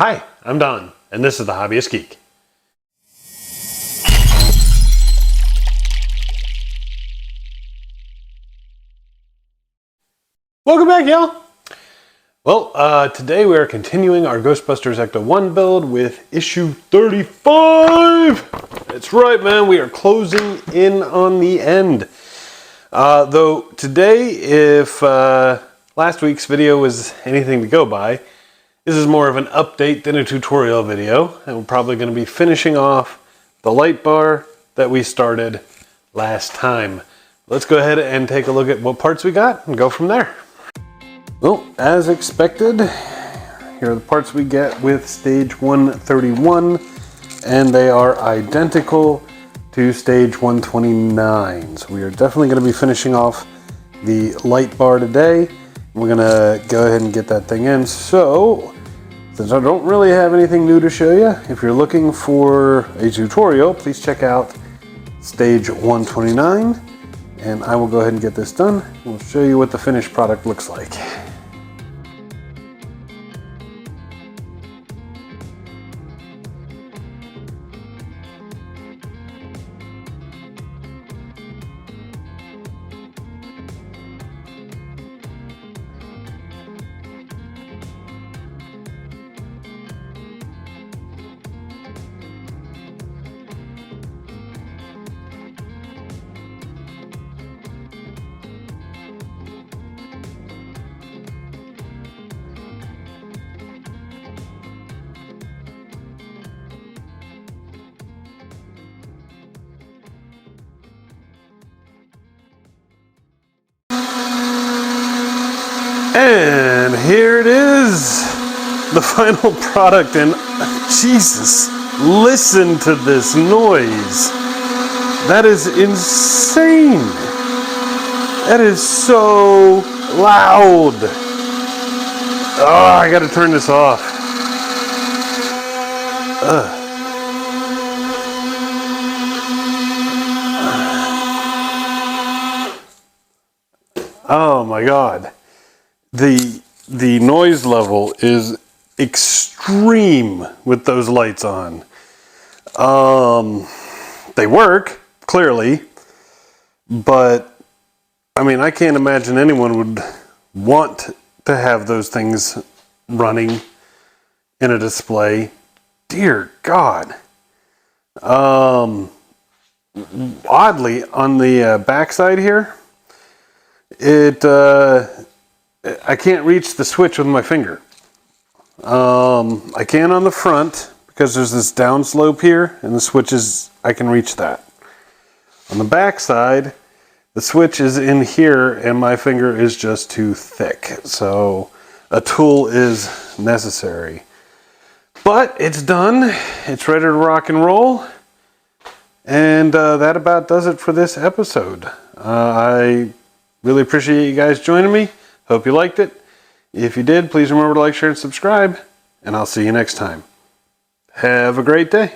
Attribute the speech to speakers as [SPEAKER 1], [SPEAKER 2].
[SPEAKER 1] Hi, I'm Don, and this is The Hobbyist Geek. Welcome back, y'all! Well, today we are continuing our Ghostbusters Ecto-1 build with issue 35! That's right, man, we are closing in on the end. Though today, if last week's video was anything to go by, this is more of an update than a tutorial video, and we're probably going to be finishing off the light bar that we started last time. Let's go ahead and take a look at what parts we got and go from there. Well, as expected, here are the parts we get with stage 131, and they are identical to stage 129. So we are definitely going to be finishing off the light bar today. We're going to go ahead and get that thing in. So, since I don't really have anything new to show you, if you're looking for a tutorial, please check out stage 129, and I will go ahead and get this done. We'll show you what the finished product looks like. And here it is, the final product, and Jesus, listen to this noise. That is insane. That is so loud. Oh, I gotta turn this off. Oh my God. The noise level is extreme with those lights on. They work, clearly, but I mean, I can't imagine anyone would want to have those things running in a display. Dear God. Oddly, on the backside here, I can't reach the switch with my finger. I can on the front because there's this down slope here, and the switch is, I can reach that. On the back side, the switch is in here and my finger is just too thick. So a tool is necessary. But it's done. It's ready to rock and roll. And that about does it for this episode. I really appreciate you guys joining me. Hope you liked it. If you did, please remember to like, share, and subscribe, and I'll see you next time. Have a great day.